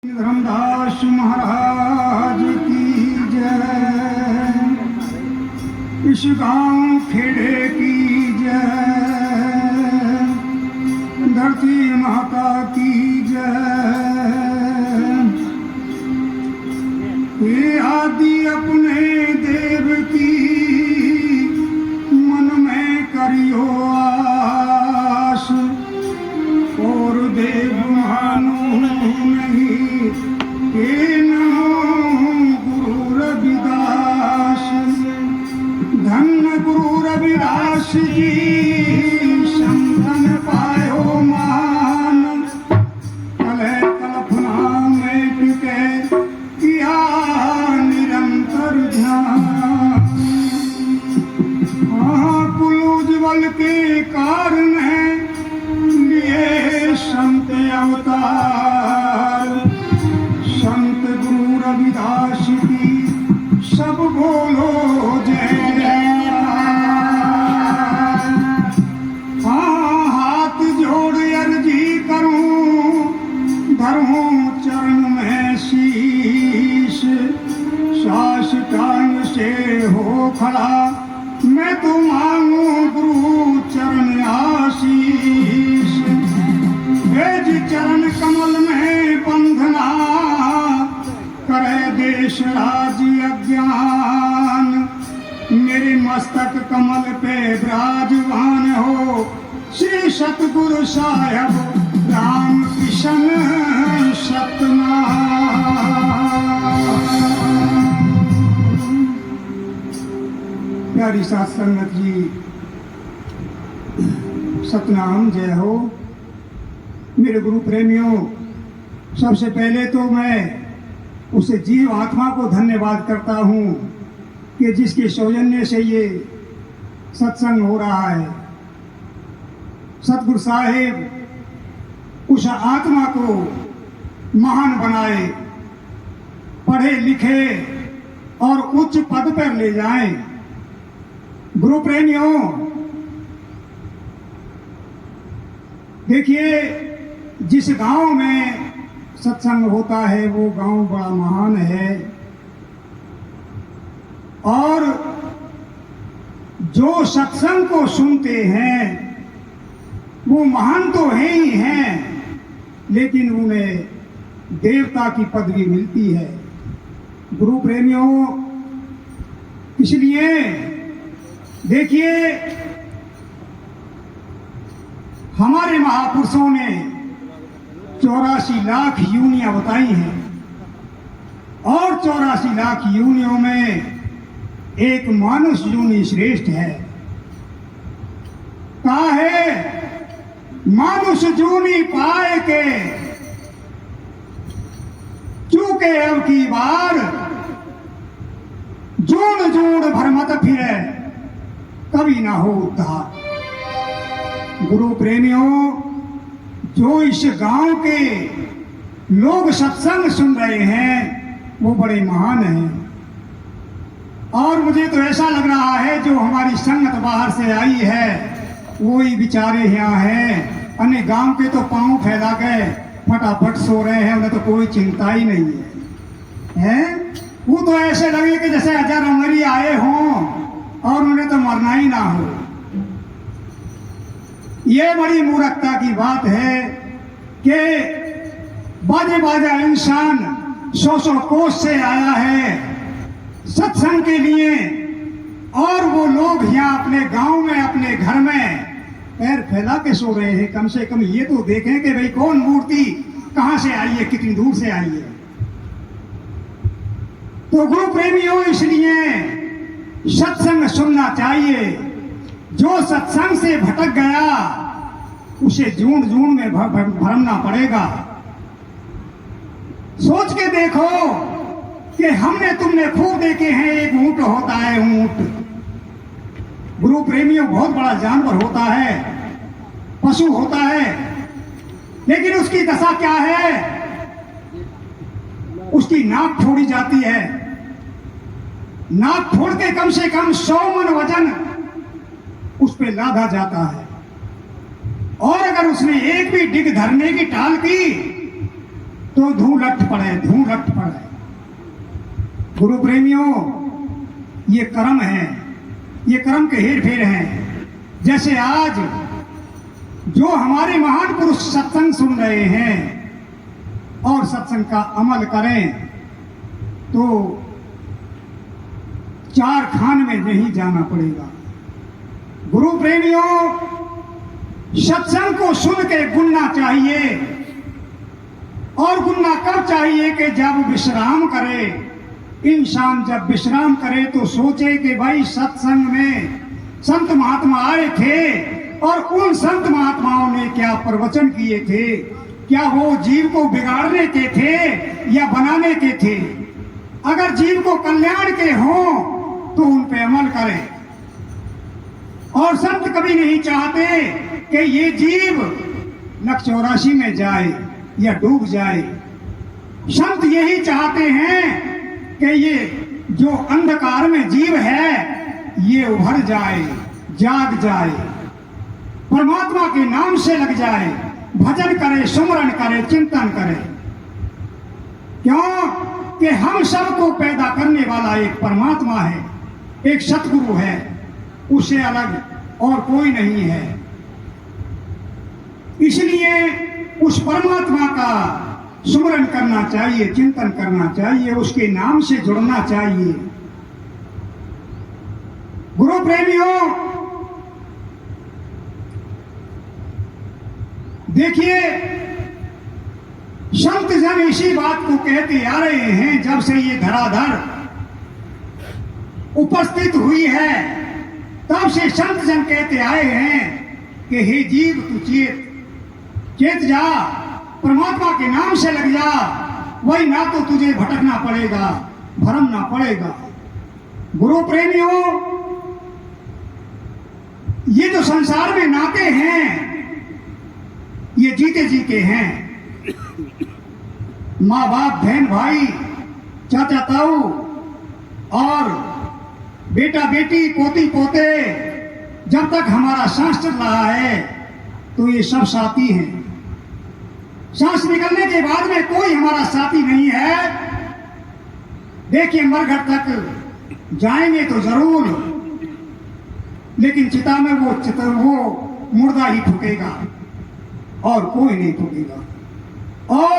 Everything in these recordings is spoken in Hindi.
धर्मदास महाराज की जय, इस गांव खेड़े की जय, धरती माता की जय। ये आदि अपने देव की मन में करियो आस, और देव मानो नहीं ये गुरु रविदास। धन्य गुरु रविदास जी संतन पायो मान, कलह कल्पना में टिके किया निरंतर ध्यान। कुल उज्ज्वल के कारण है लिए संत अवतार। संत गुरु रविदास की सब बोलो जय जय। हाथ जोड़ अर्जी करूं, धरूं चरण में शीश। साष्टांग से हो खड़ा मैं तो मांगू गुरु चरण आशीष। वेद चरण कमल में बंधना, करे देश राज्य अज्ञान। मेरे मस्तक कमल पे विराजमान हो श्री सतगुरु साहब राम किशन सतनाम। प्यारी साथ संगत जी, सतनाम जय हो। मेरे गुरु प्रेमियों, सबसे पहले तो मैं उसे जीव आत्मा को धन्यवाद करता हूँ कि जिसके सौजन्य से ये सत्संग हो रहा है। सतगुरु साहिब उस आत्मा को महान बनाए, पढ़े लिखे और उच्च पद पर ले जाएं। गुरु प्रेमियों, देखिए जिस गांव में सत्संग होता है वो गांव बड़ा महान है, और जो सत्संग को सुनते हैं वो महान तो है ही हैं, लेकिन उन्हें देवता की पदवी मिलती है। गुरु प्रेमियों, इसलिए देखिए हमारे महापुरुषों ने 84 लाख योनियां बताई हैं, और 84 लाख योनियों में एक मानुष योनि श्रेष्ठ है। कहा है मानुष योनि पाए के चूके अब की बार। जोड़ जोड़ भरमत फिरे कभी ना हो उद्धार। गुरु प्रेमियों, जो इस गांव के लोग सत्संग सुन रहे हैं वो बड़े महान हैं, और मुझे तो ऐसा लग रहा है जो हमारी संगत बाहर से आई है वही बेचारे यहाँ हैं। अन्य गांव के तो पांव फैला के फटाफट सो रहे हैं, उन्हें तो कोई चिंता ही नहीं है। वो तो ऐसे लगे कि जैसे अजर अमरी आए हों और उन्हें तो मरना ही ना हो। ये बड़ी मूर्खता की बात है कि बाजे बाजा इंसान 100 कोस से आया है सत्संग के लिए, और वो लोग यहाँ अपने गांव में अपने घर में पैर फैला के सो रहे हैं। कम से कम ये तो देखें कि भाई कौन मूर्ति कहां से आई है, कितनी दूर से आई है। तो गुरु प्रेमियों, इसलिए सत्संग सुनना चाहिए। जो सत्संग से भटक गया उसे जून जून में भरमना पड़ेगा। सोच के देखो कि हमने तुमने खूब देखे हैं एक ऊंट होता है, ऊंट। गुरु प्रेमियों, बहुत बड़ा जानवर होता है, पशु होता है, लेकिन उसकी दशा क्या है? उसकी नाक छोड़ी जाती है। नाक छोड़ के कम से कम 100 मन वजन उस पे लादा जाता है, और अगर उसने एक भी डिग धरने की टाल की तो धू लट पड़े। गुरु प्रेमियों, ये कर्म है, ये कर्म के हेर फेर हैं। जैसे आज जो हमारे महान पुरुष सत्संग सुन रहे हैं और सत्संग का अमल करें तो 4 खान में नहीं जाना पड़ेगा। गुरु प्रेमियों, सत्संग को सुन के गुनना चाहिए, और गुनना कब चाहिए कि जब विश्राम करे। इंसान जब विश्राम करे तो सोचे कि भाई सत्संग में संत महात्मा आए थे और उन संत महात्माओं ने क्या प्रवचन किए थे, क्या वो जीव को बिगाड़ने के थे या बनाने के थे। अगर जीव को कल्याण के हों तो उन पे अमल करें। और संत कभी नहीं चाहते कि ये जीव नक 84 में जाए या डूब जाए। संत यही चाहते हैं कि ये जो अंधकार में जीव है ये उभर जाए, जाग जाए, परमात्मा के नाम से लग जाए, भजन करे, सुमरन करे, चिंतन करे। क्यों कि हम सबको पैदा करने वाला एक परमात्मा है, एक सतगुरु है, उससे अलग और कोई नहीं है। इसलिए उस परमात्मा का सुमरन करना चाहिए, चिंतन करना चाहिए, उसके नाम से जुड़ना चाहिए। गुरु प्रेमियों, देखिए संत जन इसी बात को कहते आ रहे हैं जब से ये धराधर उपस्थित हुई है, तब से संत जन कहते आए हैं कि हे जीव तू चेत जा, परमात्मा के नाम से लग जा, वही ना तो तुझे भटकना पड़ेगा, भरमना पड़ेगा। गुरु प्रेमियों, ये जो संसार में नाते हैं ये जीते जीते हैं। माँ बाप, बहन भाई, चाचा ताऊ और बेटा बेटी, पोती पोते, जब तक हमारा सांस चल रहा है तो ये सब साथी हैं। सांस निकलने के बाद में कोई हमारा साथी नहीं है। देखिए मरघट तक जाएंगे तो जरूर, लेकिन चिता में वो मुर्दा ही ठुकेगा और कोई नहीं ठुकेगा। और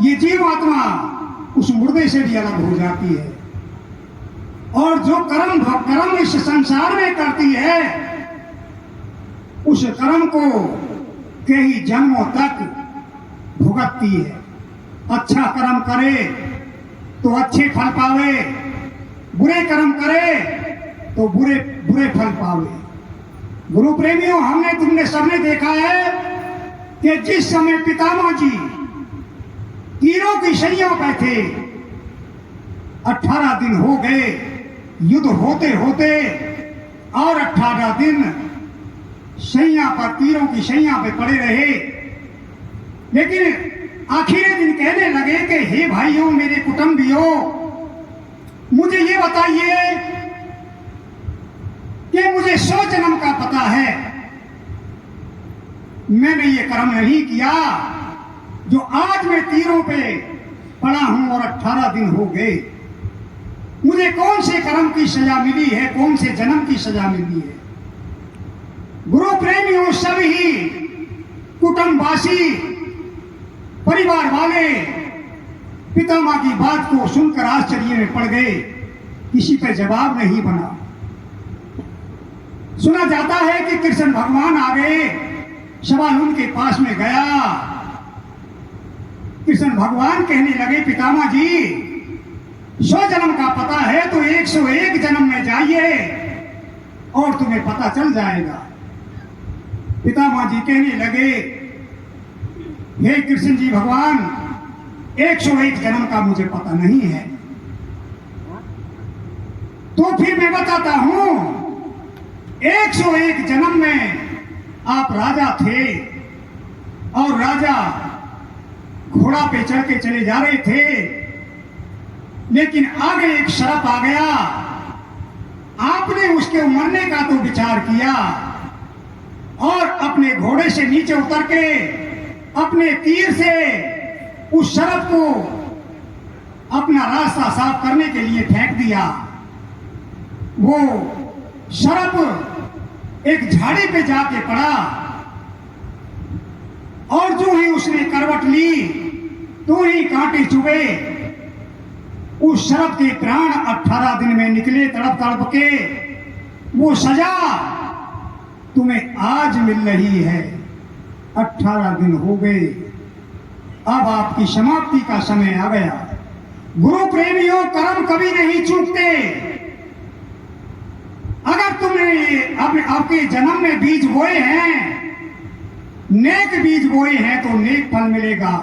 ये जीवात्मा उस मुर्दे से भी अलग हो जाती है। और जो कर्म इस संसार में करती है, उस कर्म को कई जन्मों तक भुगतती है। अच्छा कर्म करे तो अच्छे फल पावे, बुरे कर्म करे तो बुरे फल पावे। गुरु प्रेमियों, तुमने सबने देखा है कि जिस समय पितामह जी तीरों की शैया पे थे, 18 दिन हो गए युद्ध होते होते, और 18 दिन शैया पर, तीरों की शैया पे पड़े रहे। लेकिन आखिरी दिन कहने लगे कि हे भाइयों, मेरे कुटुंबियों, मुझे ये बताइए कि मुझे 100 जन्म का पता है, मैंने ये कर्म नहीं किया जो आज मैं तीरों पे पड़ा हूं और 18 दिन हो गए। मुझे कौन से कर्म की सजा मिली है, कौन से जन्म की सजा मिली है। गुरु प्रेमियों, सभी कुटुंबवासी, परिवार वाले पितामह की बात को सुनकर आश्चर्य में पड़ गए। किसी पे जवाब नहीं बना। सुना जाता है कि कृष्ण भगवान आ गए, सवाल उनके पास में गया। कृष्ण भगवान कहने लगे, पितामह जी 100 जन्म का पता है तो 101 जन्म में जाइए और तुम्हें पता चल जाएगा। पितामह जी कहने लगे, हे कृष्ण जी भगवान, 101 जन्म का मुझे पता नहीं है। तो फिर मैं बताता हूं, 101 जन्म में आप राजा थे और राजा घोड़ा पे चढ़ के चले जा रहे थे, लेकिन आगे एक सर्प आ गया। आपने उसके मरने का तो विचार किया और अपने घोड़े से नीचे उतर के अपने तीर से उस शरफ को अपना रास्ता साफ करने के लिए फेंक दिया। वो शरफ एक झाड़ी पे जाके पड़ा और जो ही उसने करवट ली तो ही कांटे चुभे। उस शरफ के प्राण 18 दिन में निकले तड़प तड़प के। वो सजा तुम्हें आज मिल रही है। 18 दिन हो गए, अब आपकी समाप्ति का समय आ गया। गुरु प्रेमियों, कर्म कभी नहीं चूकते। अगर तुमने आपके जन्म में बीज बोए हैं, नेक बीज बोए हैं तो नेक फल मिलेगा।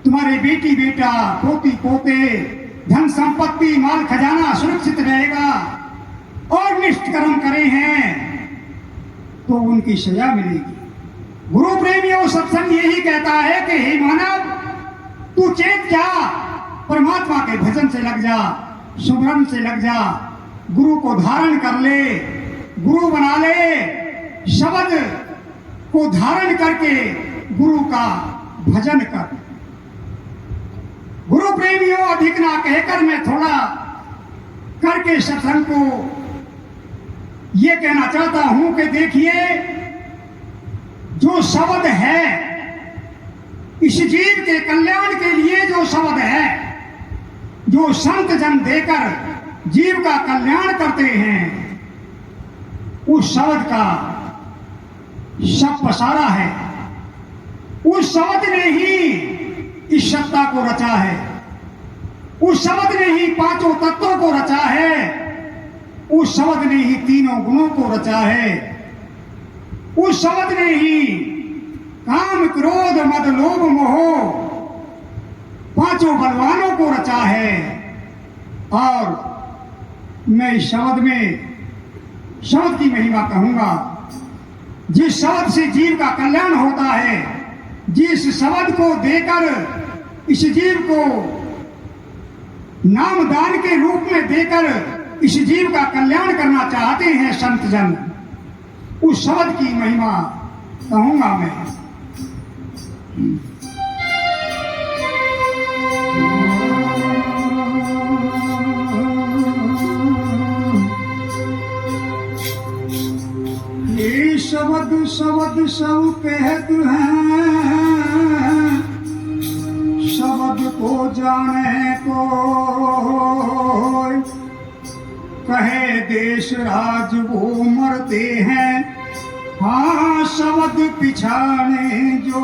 तुम्हारे बेटी बेटा पोती पोते धन संपत्ति माल खजाना सुरक्षित रहेगा। और निष्ठ कर्म करे हैं तो उनकी सजा मिलेगी। गुरु प्रेमियों, सत्संग यही कहता है कि हे मानव, तू चेत जा, परमात्मा के भजन से लग जा, सुमरन से लग जा, गुरु को धारण कर ले, गुरु बना ले। शब्द को धारण करके गुरु का भजन कर। गुरु प्रेमियों, अधिक ना कहकर मैं थोड़ा करके सत्संग को ये कहना चाहता हूं कि देखिए, जो शब्द है इस जीव के कल्याण के लिए, जो शब्द है जो संत जन देकर जीव का कल्याण करते हैं, उस शब्द का सब पसारा है। उस शब्द ने ही इस सत्ता को रचा है। उस शब्द ने ही पांचों तत्वों को रचा है। उस शब्द ने ही तीनों गुणों को रचा है। उस शब्द ने ही काम क्रोध मद लोभ मोह पांचों बलवानों को रचा है। और मैं इस शब्द में शब्द की महिमा कहूंगा। जिस शब्द से जीव का कल्याण होता है, जिस शब्द को देकर इस जीव को नामदान के रूप में देकर इस जीव का कल्याण करना चाहते हैं संत जन, उस शब्द की महिमा कहूंगा मैं। ये शब्द शब्द सब कहत हैं, शब्द को जाने को कहे देश राज वो मरते हैं, हाँ शब्द पिछाने जो।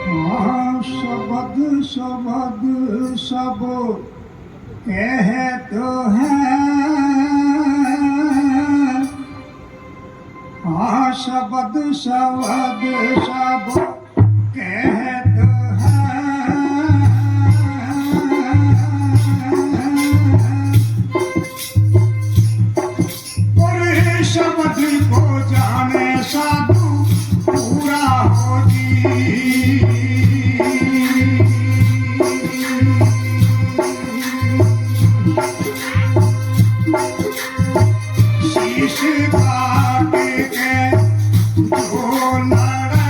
हाँ शब्द शब्द सब कहत हैं, हाँ शब्द शब्द सब कहत शब्द को जाने साधु पूरा हो जी। शीश काट के जो लड़ा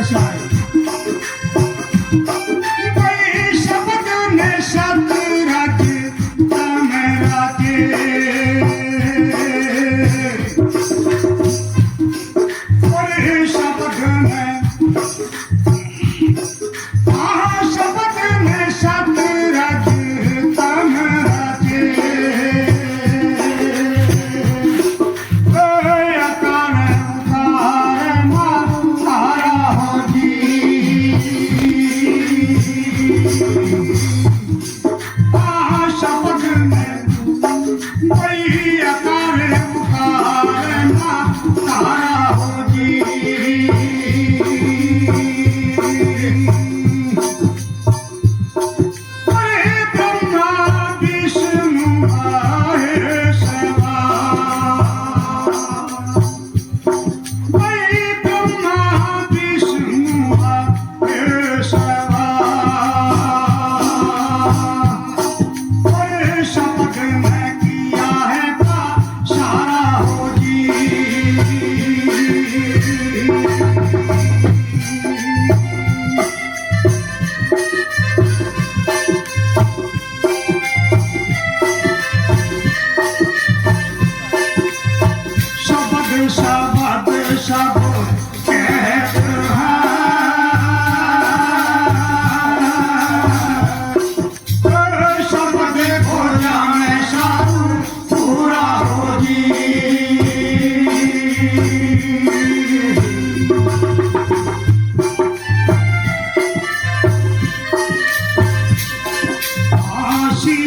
कैसा है? भाई शब्द ने शब्द रख तम राजे, और शब्द ने शब्द ने शब्द रख तम राजे,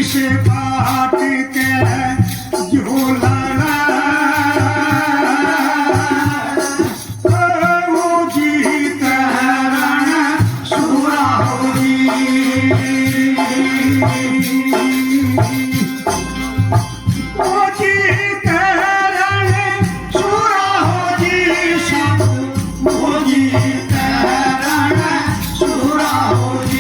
से काट के झूला वो जीत रण सूरा होगी, वो जीत रण सूरा होगी, सब वो जीत रण सूरा होगी,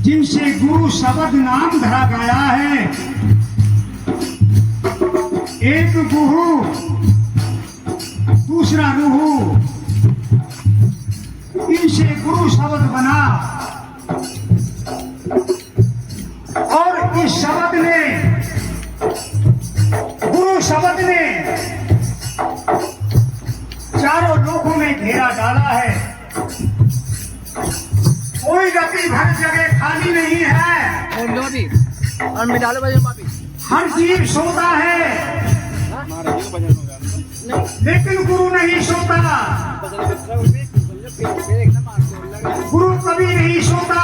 जिनसे गुरु शब्द नाम धरा गया है, एक गुरु दूसरा रूहु, इनसे गुरु शब्द बना और इस शब्द ने, गुरु शब्द ने चारों लोगों में घेरा डाला है। कोई गति हर जगह खाली नहीं है। और मिला लो भाभी। हर जीव सोता है लेकिन गुरु नहीं सोता। गुरु कभी नहीं सोता।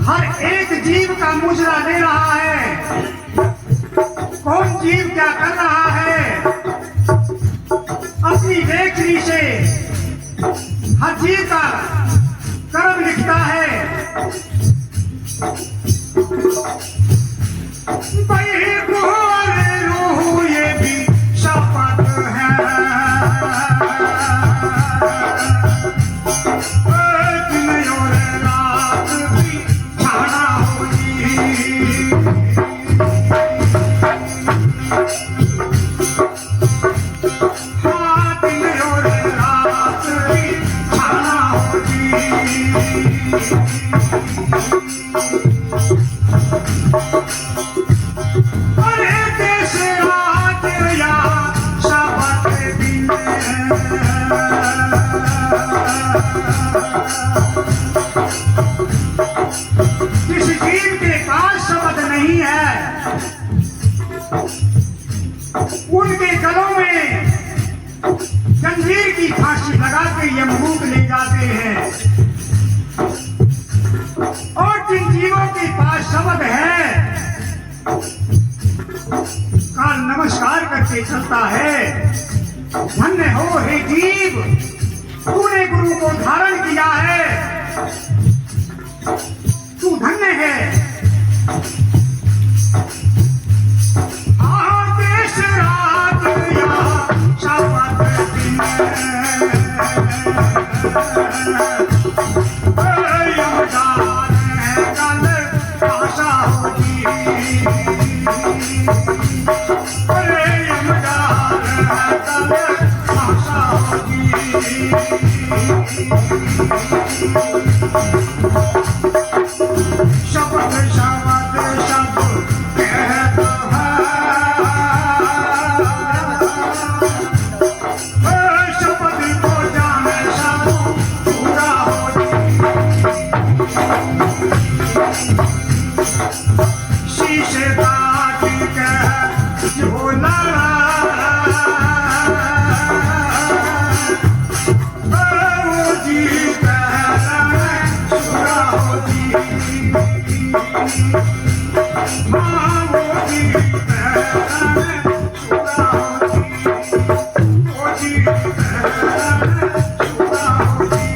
हर एक जीव का मुजरा ले रहा है। कौन जीव क्या कर रहा है, अपनी देखनी से हर जीव का कर्म लिखता है। ये भी शपथ है, दिन और रात भी छाड़ा होगी। हाँ, दिन और रात भी छाड़ा होगी। अरे देश राज या शपथ दिन, जिस जीव के पास शब्द नहीं है उनके गलों में जंजीर की फांसी लगा के यमदूत ले जाते हैं। और जिन जीवों के पास शब्द है काल नमस्कार करके चलता है। धन्य हो हे जीव, तूने गुरु को धारण किया है, तू धन्य है। देश रात या शपथ दिन, कल आशा होगी। अरे यमदार कल आशा होगी। शपथ शपथ शब्द कहता है, शपथ को जाने सब पूरा होगी। शीशे दाग के झोला वो जी पूरा होगी। हाँ वो जी पूरा होगी। वो जी पूरा होगी।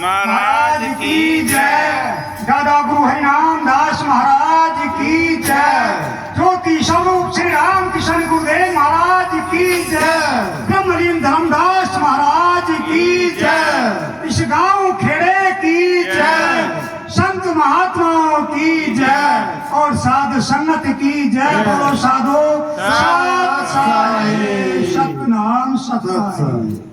महाराज की जय। दादा गुरु हरिनाम दास महाराज की जय। ज्योति स्वरूप श्री राम किशन गुरुदेव महाराज की जय। ब्रह्मलीन धर्मदास महाराज की जय। इस गांव खेड़े की जय। संत महात्माओं की जय और साधु संगत की जय। बोलो साधु सत सतनाम सत।